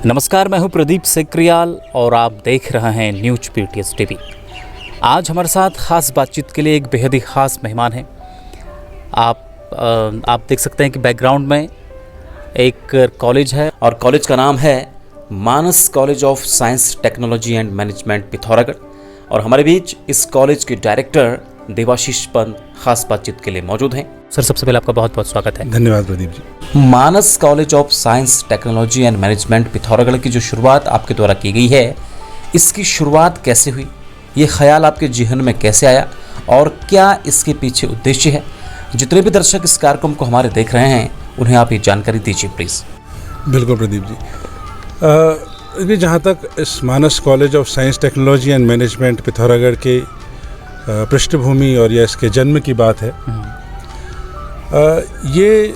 नमस्कार, मैं हूं प्रदीप सेक्रियाल और आप देख रहे हैं न्यूज पीटीएस टीवी। आज हमारे साथ ख़ास बातचीत के लिए एक बेहद ही ख़ास मेहमान हैं। आप देख सकते हैं कि बैकग्राउंड में एक कॉलेज है और कॉलेज का नाम है Manas college of science technology and Management Pithoragarh. और हमारे बीच इस कॉलेज के डायरेक्टर देवाशीष पंत ख़ास बातचीत के लिए मौजूद हैं। सर, सबसे पहले आपका बहुत बहुत स्वागत है। धन्यवाद Pradeep ji. Manas college of science technology and Management Pithoragarh की जो शुरुआत आपके द्वारा की गई है, इसकी शुरुआत कैसे हुई, ये ख्याल आपके जहन में कैसे आया और क्या इसके पीछे उद्देश्य है? जितने भी दर्शक इस कार्यक्रम को हमारे देख रहे हैं उन्हें आप ये जानकारी दीजिए प्लीज़। बिल्कुल प्रदीप जी। जहाँ तक इस Manas college of science technology and Management Pithoragarh के पृष्ठभूमि और या इसके जन्म की बात है, ये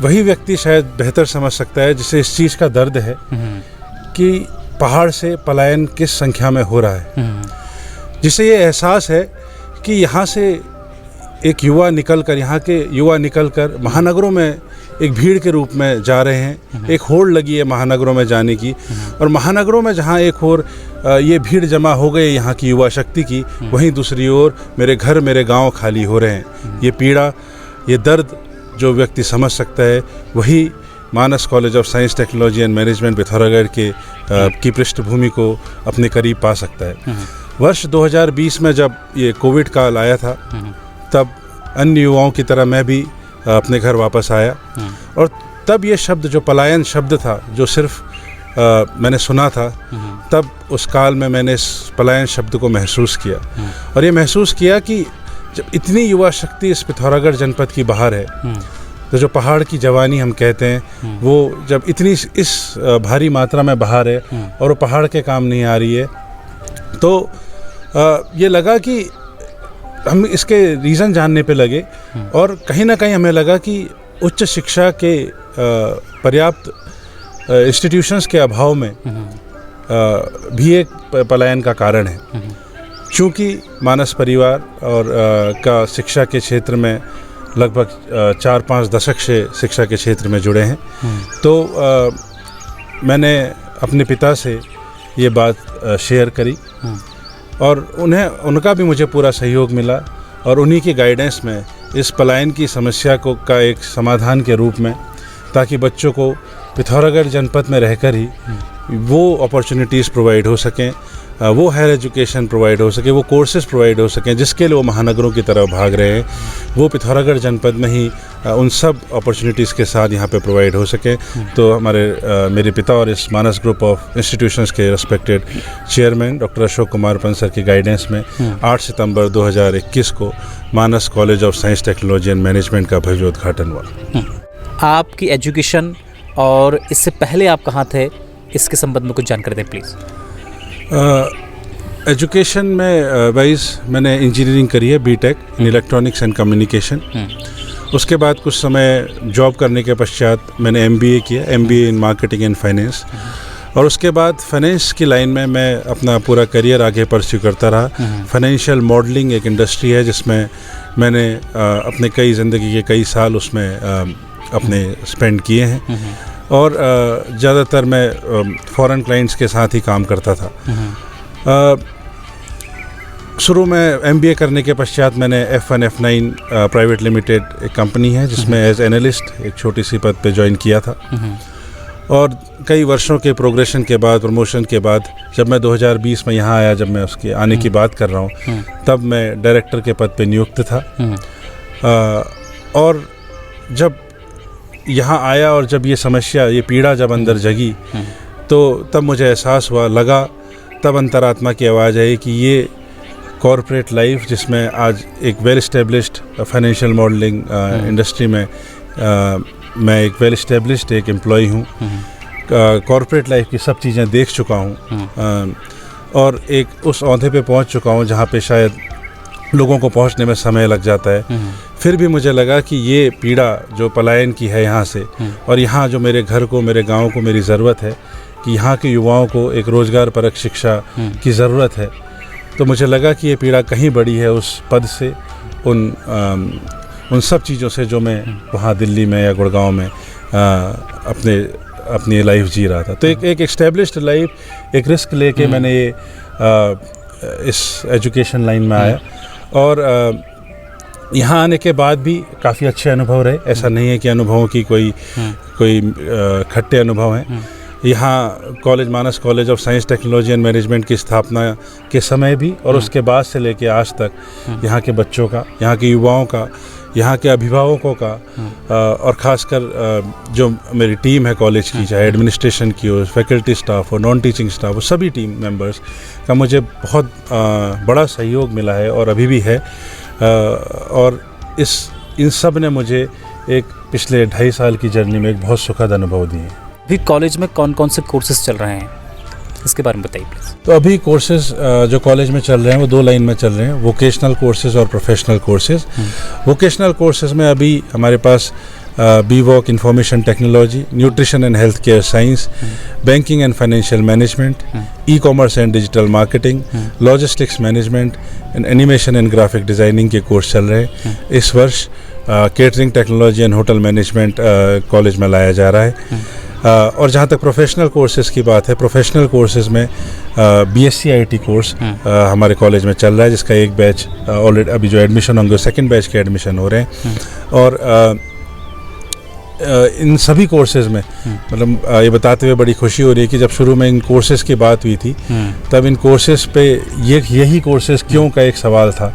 वही व्यक्ति शायद बेहतर समझ सकता है जिसे इस चीज़ का दर्द है कि पहाड़ से पलायन किस संख्या में हो रहा है, जिसे ये एहसास है कि यहाँ से एक युवा निकल कर महानगरों में एक भीड़ के रूप में जा रहे हैं। एक होड़ लगी है महानगरों में जाने की, और महानगरों में जहाँ एक और ये भीड़ जमा हो गई यहाँ की युवा शक्ति की, वहीं दूसरी ओर मेरे घर मेरे गांव खाली हो रहे हैं। ये पीड़ा, ये दर्द जो व्यक्ति समझ सकता है वही Manas college of science technology and Management Pithoragarh की पृष्ठभूमि को अपने करीब पा सकता है। वर्ष 2020 में जब ये कोविड काल आया था, तब अन्य युवाओं की तरह मैं भी अपने घर वापस आया, और तब ये शब्द जो पलायन शब्द था, जो सिर्फ मैंने सुना था, तब उस काल में मैंने इस पलायन शब्द को महसूस किया। और ये महसूस किया कि जब इतनी युवा शक्ति इस पिथौरागढ़ जनपद की बाहर है, तो जो पहाड़ की जवानी हम कहते हैं, वो जब इतनी इस भारी मात्रा में बाहर है और वो पहाड़ के काम नहीं आ रही है, तो ये लगा कि हम इसके रीज़न जानने पे लगे, और कहीं ना कहीं हमें लगा कि उच्च शिक्षा के पर्याप्त इंस्टीट्यूशंस के अभाव में भी एक पलायन का कारण है। चूँकि मानस परिवार और का शिक्षा के क्षेत्र में लगभग 4-5 दशक से शिक्षा के क्षेत्र में जुड़े हैं, तो मैंने अपने पिता से ये बात शेयर करी, और उनका भी मुझे पूरा सहयोग मिला, और उन्हीं की गाइडेंस में इस पलायन की समस्या का एक समाधान के रूप में, ताकि बच्चों को पिथौरागढ़ जनपद में रहकर ही वो अपॉर्चुनिटीज़ प्रोवाइड हो सकें, वो हायर एजुकेशन प्रोवाइड हो सके, वो कोर्सेज प्रोवाइड हो सकें जिसके लिए वो महानगरों की तरफ भाग रहे हैं, वो पिथौरागढ़ जनपद में ही उन सब अपॉर्चुनिटीज़ के साथ यहाँ पे प्रोवाइड हो सके। तो मेरे पिता और इस मानस ग्रुप ऑफ इंस्टीट्यूशंस के respected chairman doctor Ashok Kumar Pant sir की गाइडेंस में 8 सितंबर 2021 को Manas college of science technology and Management का भव्य उद्घाटन हुआ। आपकी एजुकेशन और इससे पहले आप कहाँ थे, इसके संबंध में कुछ जानकारी दें प्लीज़। एजुकेशन में वाइज मैंने इंजीनियरिंग करी है, BTech in electronics and communication. उसके बाद कुछ समय जॉब करने के पश्चात मैंने एमबीए किया, MBA in marketing and finance, और उसके बाद फाइनेंस की लाइन में मैं अपना पूरा करियर आगे परस्यू करता रहा। फाइनेंशियल मॉडलिंग एक इंडस्ट्री है जिसमें मैंने अपने ज़िंदगी के कई साल उसमें अपने स्पेंड किए हैं, और ज़्यादातर मैं फॉरेन क्लाइंट्स के साथ ही काम करता था। शुरू में एमबीए करने के पश्चात मैंने F1 F9 प्राइवेट लिमिटेड एक कंपनी है जिसमें एज एनालिस्ट एक छोटी सी पद पे ज्वाइन किया था, और कई वर्षों के प्रोग्रेशन के बाद, प्रमोशन के बाद, जब मैं 2020 में यहाँ आया, जब मैं उसके आने की बात कर रहा हूँ, तब मैं डायरेक्टर के पद पे नियुक्त था। और जब यहाँ आया और जब ये समस्या, ये पीड़ा जब अंदर जगी, तो तब मुझे एहसास हुआ, लगा, तब अंतरात्मा की आवाज़ आई कि ये कॉर्पोरेट लाइफ, जिसमें आज एक well established financial modelling industry में मैं एक वेल इस्टेब्लिश्ड एक एम्प्लॉय हूँ, कॉर्पोरेट लाइफ की सब चीज़ें देख चुका हूँ, और एक उस ओहदे पे पहुँच चुका हूँ जहाँ पे शायद लोगों को पहुँचने में समय लग जाता है। फिर भी मुझे लगा कि ये पीड़ा जो पलायन की है यहाँ से, और यहाँ जो मेरे घर को, मेरे गांव को मेरी ज़रूरत है कि यहाँ के युवाओं को एक रोज़गार परक शिक्षा की ज़रूरत है, तो मुझे लगा कि ये पीड़ा कहीं बड़ी है उस पद से, उन सब चीज़ों से जो मैं वहाँ दिल्ली में या गुड़गांव में अपने अपनी लाइफ जी रहा था। तो एक एस्टेब्लिश्ड लाइफ, एक रिस्क लेके मैंने ये इस एजुकेशन लाइन में आया, और यहाँ आने के बाद भी काफ़ी अच्छे अनुभव रहे। ऐसा नहीं है कि अनुभवों की कोई खट्टे अनुभव हैं। यहाँ college, Manas college of science technology and management की स्थापना के समय भी और उसके बाद से लेके आज तक यहाँ के बच्चों का, यहाँ के युवाओं का, यहाँ के अभिभावकों का और ख़ासकर जो मेरी टीम है कॉलेज की, चाहे एडमिनिस्ट्रेशन की हो, फैकल्टी स्टाफ हो, नॉन टीचिंग स्टाफ हो, सभी टीम मेंबर्स का मुझे बहुत बड़ा सहयोग मिला है और अभी भी है। और इन सब ने मुझे एक पिछले 2.5 साल की जर्नी में एक बहुत सुखद अनुभव दिए। अभी कॉलेज में कौन कौन से कोर्सेज चल रहे हैं, इसके बारे में बताइए प्लीज़। तो अभी कोर्सेज जो कॉलेज में चल रहे हैं वो 2 लाइन में चल रहे हैं, वोकेशनल कोर्सेज और प्रोफेशनल कोर्सेज। वोकेशनल कोर्सेज में अभी हमारे पास BVOC information technology, nutrition and health care science, banking and financial management, e-commerce and digital marketing, logistics management and animation and graphic designing के कोर्स चल रहे हैं। इस वर्ष catering technology and hotel management college में लाया जा रहा है। और जहाँ तक प्रोफेशनल कोर्सेज़ की बात है, प्रोफेशनल कोर्सेज़ में BSc IT कोर्स हमारे कॉलेज में चल रहा है, जिसका एक बैच ऑलरेडी अभी जो एडमिशन होंगे 2nd बैच के एडमिशन हो रहे हैं। और इन सभी कोर्सेज में मतलब ये बताते हुए बड़ी खुशी हो रही है कि जब शुरू में इन कोर्सेज की बात हुई थी तब इन कोर्सेज पे यही कोर्सेज क्यों का एक सवाल था।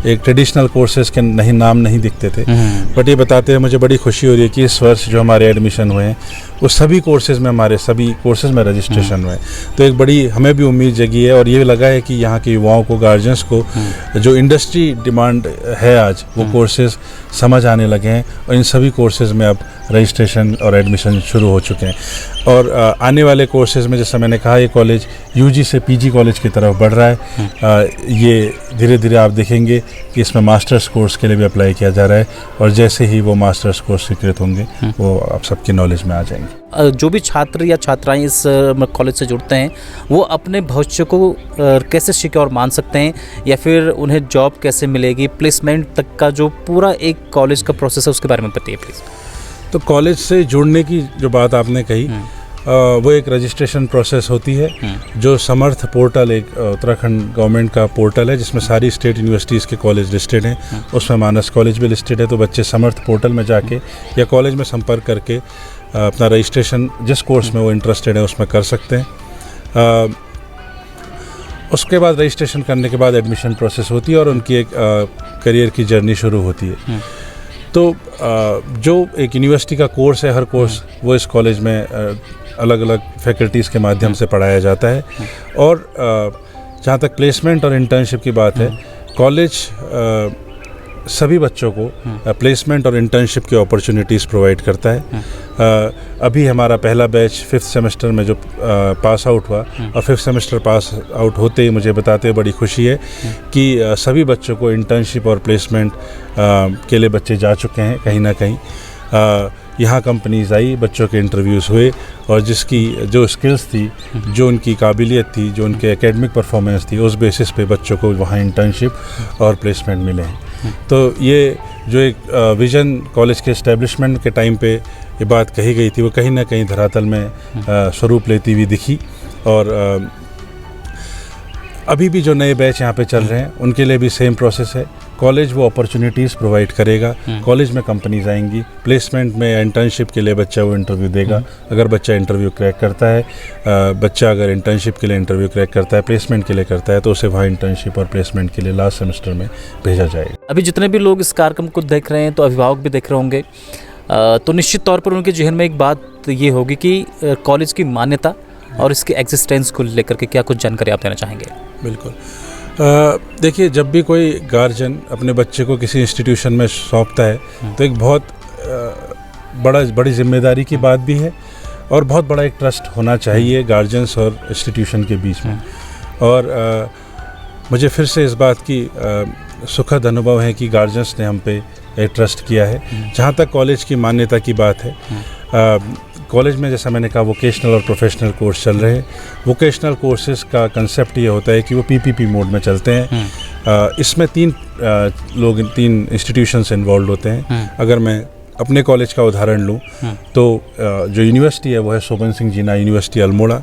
एक ट्रेडिशनल कोर्सेज के नाम नहीं दिखते थे, बट ये बताते हुए मुझे बड़ी खुशी हो रही है कि इस वर्ष जो हमारे एडमिशन हुए हैं वो सभी कोर्सेज में, हमारे सभी कोर्सेज में रजिस्ट्रेशन हुए। तो एक बड़ी हमें भी उम्मीद जगी है और ये लगा है कि यहाँ के युवाओं को, गार्जियंस को जो इंडस्ट्री डिमांड है आज, वो कोर्सेज समझ आने लगे हैं और इन सभी कोर्सेज में अब रजिस्ट्रेशन और एडमिशन शुरू हो चुके हैं। और आने वाले कोर्सेज में, जैसा मैंने कहा, ये कॉलेज UG से PG कॉलेज की तरफ बढ़ रहा है। ये धीरे धीरे आप देखेंगे कि इसमें मास्टर्स कोर्स के लिए भी अप्लाई किया जा रहा है और जैसे ही वो मास्टर्स कोर्स स्वीकृत होंगे वो आप सबकी नॉलेज में आ जाएंगे। जो भी छात्र या छात्राएं इस कॉलेज से जुड़ते हैं वो अपने भविष्य को कैसे सिक्योर मान सकते हैं, या फिर उन्हें जॉब कैसे मिलेगी, प्लेसमेंट तक का जो पूरा एक कॉलेज का प्रोसेस है उसके बारे में बताइए प्लीज़। तो कॉलेज से जुड़ने की जो बात आपने कही, वो एक रजिस्ट्रेशन प्रोसेस होती है जो समर्थ पोर्टल, एक उत्तराखंड गवर्नमेंट का पोर्टल है जिसमें सारी स्टेट यूनिवर्सिटीज़ के कॉलेज लिस्टेड हैं। उसमें मानस कॉलेज भी लिस्टेड है। तो बच्चे समर्थ पोर्टल में जाके या कॉलेज में संपर्क करके अपना रजिस्ट्रेशन जिस कोर्स में वो इंटरेस्टेड है उसमें कर सकते हैं। उसके बाद रजिस्ट्रेशन करने के बाद एडमिशन प्रोसेस होती है और उनकी एक करियर की जर्नी शुरू होती है। तो जो एक यूनिवर्सिटी का कोर्स है, हर कोर्स वो इस कॉलेज में अलग अलग फैकल्टीज़ के माध्यम से पढ़ाया जाता है। और जहाँ तक प्लेसमेंट और इंटर्नशिप की बात है, कॉलेज सभी बच्चों को प्लेसमेंट और इंटर्नशिप की अपॉर्चुनिटीज़ प्रोवाइड करता है। अभी हमारा पहला बैच 5th सेमेस्टर में जो पास आउट हुआ और 5th सेमेस्टर पास आउट होते ही मुझे बताते हुए बड़ी खुशी है कि सभी बच्चों को इंटर्नशिप और प्लेसमेंट के लिए बच्चे जा चुके हैं कहीं ना कहीं। यहाँ कंपनीज आई, बच्चों के इंटरव्यूज़ हुए और जिसकी जो स्किल्स थी, जो उनकी काबिलियत थी, जो उनके एकेडमिक परफॉर्मेंस थी, उस बेसिस पे बच्चों को वहाँ इंटर्नशिप और प्लेसमेंट मिले हैं। तो ये जो एक विज़न कॉलेज के एस्टेब्लिशमेंट के टाइम पे ये बात कही गई थी, वो कहीं ना कहीं धरातल में स्वरूप लेती हुई दिखी। और अभी भी जो नए बैच यहाँ पे चल रहे हैं उनके लिए भी सेम प्रोसेस है। कॉलेज वो अपॉर्चुनिटीज़ प्रोवाइड करेगा, कॉलेज में कंपनीज आएंगी, प्लेसमेंट में इंटर्नशिप के लिए बच्चा वो इंटरव्यू देगा। अगर बच्चा इंटरव्यू क्रैक करता है, बच्चा अगर इंटर्नशिप के लिए इंटरव्यू क्रैक करता है, प्लेसमेंट के लिए करता है, तो उसे वहाँ इंटर्नशिप और प्लेसमेंट के लिए लास्ट सेमेस्टर में भेजा जाएगा। अभी जितने भी लोग इस कार्यक्रम को देख रहे हैं, तो अभिभावक भी देख रहे होंगे, तो निश्चित तौर पर उनके जहन में एक बात ये होगी कि कॉलेज की मान्यता और इसके एग्जिस्टेंस को लेकर के क्या कुछ जानकारी आप देना चाहेंगे? बिल्कुल। देखिए, जब भी कोई गार्जियन अपने बच्चे को किसी इंस्टीट्यूशन में सौंपता है तो एक बहुत बड़ी जिम्मेदारी की बात भी है और बहुत बड़ा एक ट्रस्ट होना चाहिए गार्जियंस और इंस्टीट्यूशन के बीच में। और मुझे फिर से इस बात की सुखद अनुभव है कि गार्जियंस ने हम पे एक ट्रस्ट किया है। जहाँ तक कॉलेज की मान्यता की बात है, कॉलेज में जैसा मैंने कहा वोकेशनल और प्रोफेशनल कोर्स चल रहे हैं। वोकेशनल कोर्सेज़ का कंसेप्ट ये होता है कि वो PPP मोड में चलते हैं। इसमें 3 इंस्टीट्यूशंस इन्वॉल्व होते हैं। अगर मैं अपने कॉलेज का उदाहरण लूँ तो जो यूनिवर्सिटी है वो है शोभन सिंह जीना यूनिवर्सिटी अल्मोड़ा,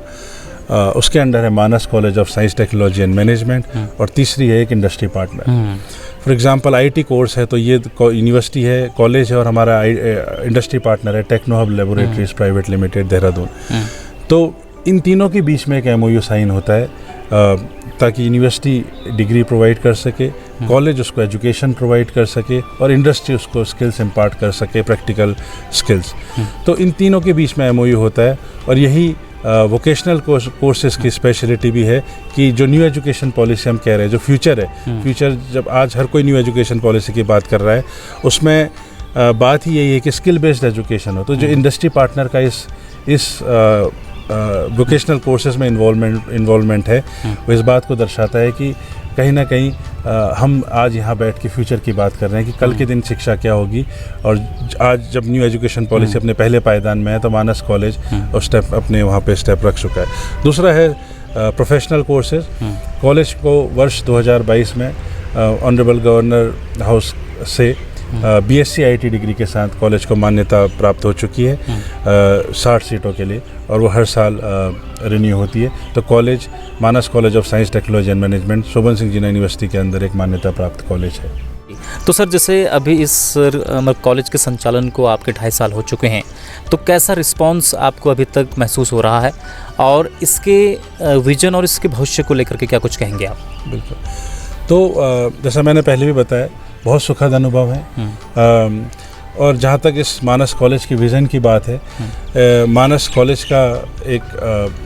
उसके अंडर है Manas college of science technology and Management, और तीसरी है एक industry partner. For example IT course है तो ये यूनिवर्सिटी है, कॉलेज है, और हमारा इंडस्ट्री पार्टनर है Techno Hub Laboratories Private Limited Dehradun. तो इन तीनों के बीच में एक एमओयू साइन होता है ताकि यूनिवर्सिटी डिग्री प्रोवाइड कर सके, कॉलेज उसको एजुकेशन प्रोवाइड कर सके, और इंडस्ट्री उसको स्किल्स इम्पार्ट कर सके, प्रैक्टिकल स्किल्स। तो इन तीनों के बीच में एमओयू होता है, और यही वोकेशनल कोर्सेज की स्पेशलिटी भी है कि जो न्यू एजुकेशन पॉलिसी हम कह रहे हैं, जो फ्यूचर है, फ्यूचर जब आज हर कोई न्यू एजुकेशन पॉलिसी की बात कर रहा है, उसमें बात ही यही है कि स्किल बेस्ड एजुकेशन हो। तो जो इंडस्ट्री पार्टनर का इस वोकेशनल कोर्सेज में इन्वॉल्वमेंट है, वो इस बात को दर्शाता है कि कहीं ना कहीं हम आज यहाँ बैठ के फ्यूचर की बात कर रहे हैं कि कल के दिन शिक्षा क्या होगी। और आज जब न्यू एजुकेशन पॉलिसी अपने पहले पायदान में है तो मानस कॉलेज और स्टेप अपने वहाँ पे स्टेप रख चुका है। दूसरा है प्रोफेशनल कोर्सेज। कॉलेज को वर्ष 2022 में ऑनरेबल गवर्नर हाउस से बीएससी आईटी डिग्री के साथ कॉलेज को मान्यता प्राप्त हो चुकी है 60 सीटों के लिए, और वो हर साल रिन्यू होती है। तो college Manas college of science technology and management Shobhan Singh Jeena university के अंदर एक मान्यता प्राप्त कॉलेज है। तो सर जैसे अभी इस कॉलेज के संचालन को आपके 2.5 साल हो चुके हैं, तो कैसा रिस्पांस आपको अभी तक महसूस हो रहा है, और इसके विजन और इसके भविष्य को लेकर के क्या कुछ कहेंगे आप? बिल्कुल, तो जैसा मैंने पहले भी बताया, बहुत सुखद अनुभव है। और जहाँ तक इस मानस कॉलेज की विज़न की बात है, मानस कॉलेज का एक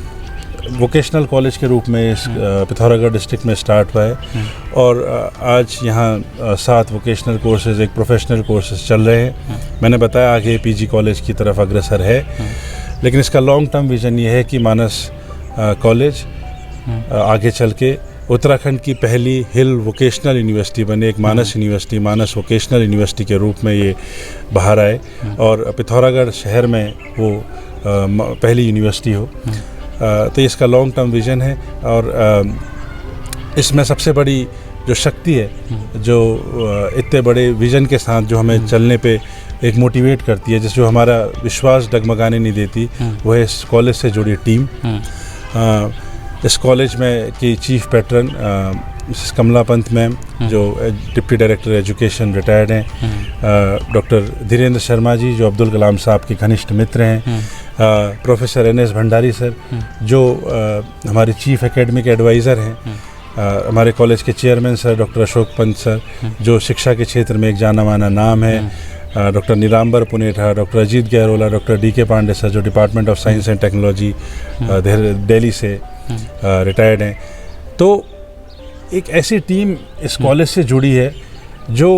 वोकेशनल कॉलेज के रूप में इस पिथौरागढ़ डिस्ट्रिक्ट में स्टार्ट हुआ है, और आज यहाँ 7 वोकेशनल कोर्सेज, एक प्रोफेशनल कोर्सेज चल रहे हैं। मैंने बताया आगे पीजी कॉलेज की तरफ अग्रसर है, लेकिन इसका लॉन्ग टर्म विज़न ये है कि मानस कॉलेज आगे चल के उत्तराखंड की पहली हिल वोकेशनल यूनिवर्सिटी बने, एक मानस यूनिवर्सिटी, मानस वोकेशनल यूनिवर्सिटी के रूप में ये बाहर आए, और पिथौरागढ़ शहर में वो पहली यूनिवर्सिटी हो। तो इसका लॉन्ग टर्म विज़न है, और इसमें सबसे बड़ी जो शक्ति है, जो इतने बड़े विज़न के साथ जो हमें चलने पे एक मोटिवेट करती है, जिस जो हमारा विश्वास डगमगाने नहीं देती, वो है इस कॉलेज से जुड़ी टीम। इस कॉलेज में की चीफ पैट्रन मिसेस कमला पंत मैम, जो डिप्टी डायरेक्टर एजुकेशन रिटायर्ड हैं, डॉक्टर धीरेन्द्र शर्मा जी, जो अब्दुल कलाम साहब के घनिष्ठ मित्र हैं, प्रोफेसर एनएस भंडारी सर, जो हमारे चीफ एकेडमिक एडवाइज़र हैं, हमारे कॉलेज के chairman sir doctor Ashok Pant sir, जो शिक्षा के क्षेत्र में एक जाना माना नाम है, doctor Nilambar Punetha, doctor Ajeet Gahrola, doctor DK Pande sir, जो Department of Science and Technology Delhi से रिटायर्ड हैं। तो एक ऐसी टीम इस कॉलेज से जुड़ी है जो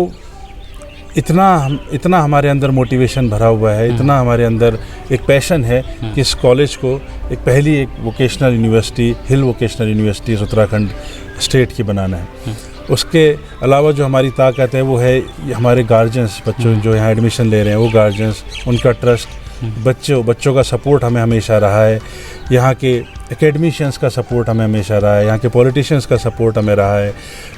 इतना हमारे अंदर मोटिवेशन भरा हुआ है, इतना हमारे अंदर एक पैशन है कि इस कॉलेज को एक वोकेशनल यूनिवर्सिटी, हिल वोकेशनल यूनिवर्सिटी उत्तराखंड स्टेट की बनाना है। उसके अलावा जो हमारी ताकत है वो है हमारे गार्जियंस, बच्चों जो यहाँ एडमिशन ले रहे हैं वो गार्जियंस, उनका ट्रस्ट, बच्चों का सपोर्ट हमें हमेशा रहा है, यहाँ के एकेडमिशियंस का सपोर्ट हमें हमेशा रहा है, यहाँ के पॉलिटिशियंस का सपोर्ट हमें रहा है,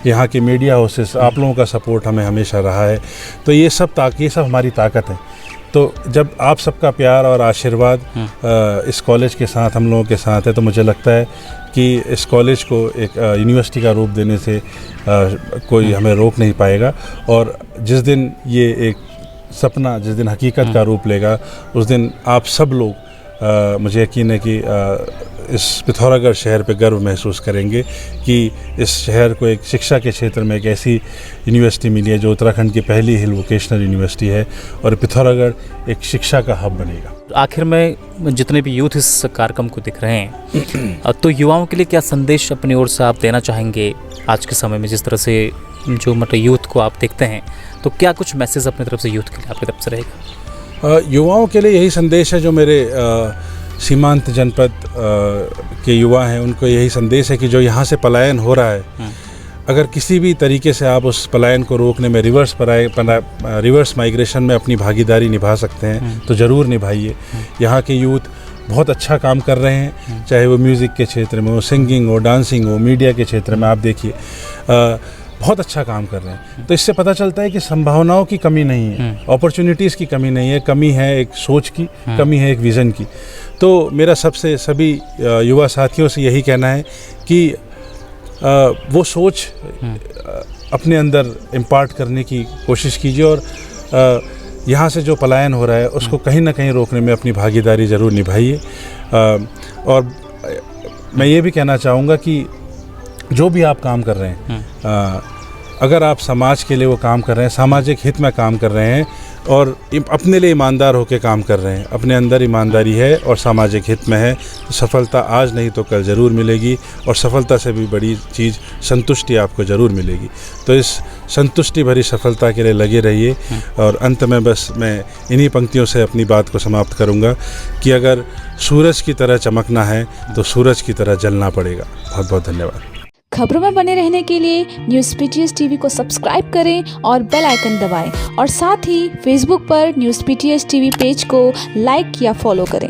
यहाँ के मीडिया हाउसेस, आप लोगों का सपोर्ट हमें हमेशा रहा है। तो ये सब हमारी ताकत है। तो जब आप सबका प्यार और आशीर्वाद इस कॉलेज के साथ, हम लोगों के साथ है, तो मुझे लगता है कि इस कॉलेज को एक यूनिवर्सिटी का रूप देने से कोई हमें रोक नहीं पाएगा। और जिस दिन ये एक सपना, जिस दिन हकीकत का रूप लेगा, उस दिन आप सब लोग, मुझे यकीन है कि इस पिथौरागढ़ शहर पे गर्व महसूस करेंगे कि इस शहर को एक शिक्षा के क्षेत्र में एक ऐसी यूनिवर्सिटी मिली है जो उत्तराखंड की पहली हिल वोकेशनल यूनिवर्सिटी है, और पिथौरागढ़ एक शिक्षा का हब बनेगा। आखिर में जितने भी यूथ इस कार्यक्रम को देख रहे हैं, तो युवाओं के लिए क्या संदेश अपनी ओर से आप देना चाहेंगे आज के समय में, जिस तरह से जो मतलब यूथ को आप देखते हैं, तो क्या कुछ मैसेज अपनी तरफ से यूथ के लिए आपकी तरफ से रहेगा? युवाओं के लिए यही संदेश है, जो मेरे सीमांत जनपद के युवा हैं, उनको यही संदेश है कि जो यहाँ से पलायन हो रहा है, अगर किसी भी तरीके से आप उस पलायन को रोकने में, रिवर्स माइग्रेशन में अपनी भागीदारी निभा सकते हैं तो ज़रूर निभाइए। यहाँ के यूथ बहुत अच्छा काम कर रहे हैं, चाहे वो म्यूज़िक के क्षेत्र में हो, सिंगिंग हो, डांसिंग हो, मीडिया के क्षेत्र में। आप देखिए बहुत अच्छा काम कर रहे हैं। तो इससे पता चलता है कि संभावनाओं की कमी नहीं है, अपॉर्चुनिटीज़ की कमी नहीं है, कमी है एक सोच की, कमी है एक विज़न की। तो मेरा सबसे सभी युवा साथियों से यही कहना है कि वो सोच अपने अंदर इम्पार्ट करने की कोशिश कीजिए और यहाँ से जो पलायन हो रहा है उसको कहीं ना कहीं रोकने में अपनी भागीदारी ज़रूर निभाइए। और मैं ये भी कहना चाहूँगा कि जो भी आप काम कर रहे हैं, अगर आप समाज के लिए वो काम कर रहे हैं, सामाजिक हित में काम कर रहे हैं और अपने लिए ईमानदार होकर काम कर रहे हैं, अपने अंदर ईमानदारी है और सामाजिक हित में है, तो सफलता आज नहीं तो कल ज़रूर मिलेगी। और सफलता से भी बड़ी चीज़ संतुष्टि आपको ज़रूर मिलेगी। तो इस संतुष्टि भरी सफलता के लिए लगे रहिए। और अंत में बस मैं इन्हीं पंक्तियों से अपनी बात को समाप्त करूँगा कि अगर सूरज की तरह चमकना है तो सूरज की तरह जलना पड़ेगा। बहुत बहुत धन्यवाद। खबरों में बने रहने के लिए न्यूज़ पीटीएस टीवी को सब्सक्राइब करें और बेल आइकन दबाएं और साथ ही फेसबुक पर न्यूज़ पीटीएस टीवी पेज को लाइक या फॉलो करें।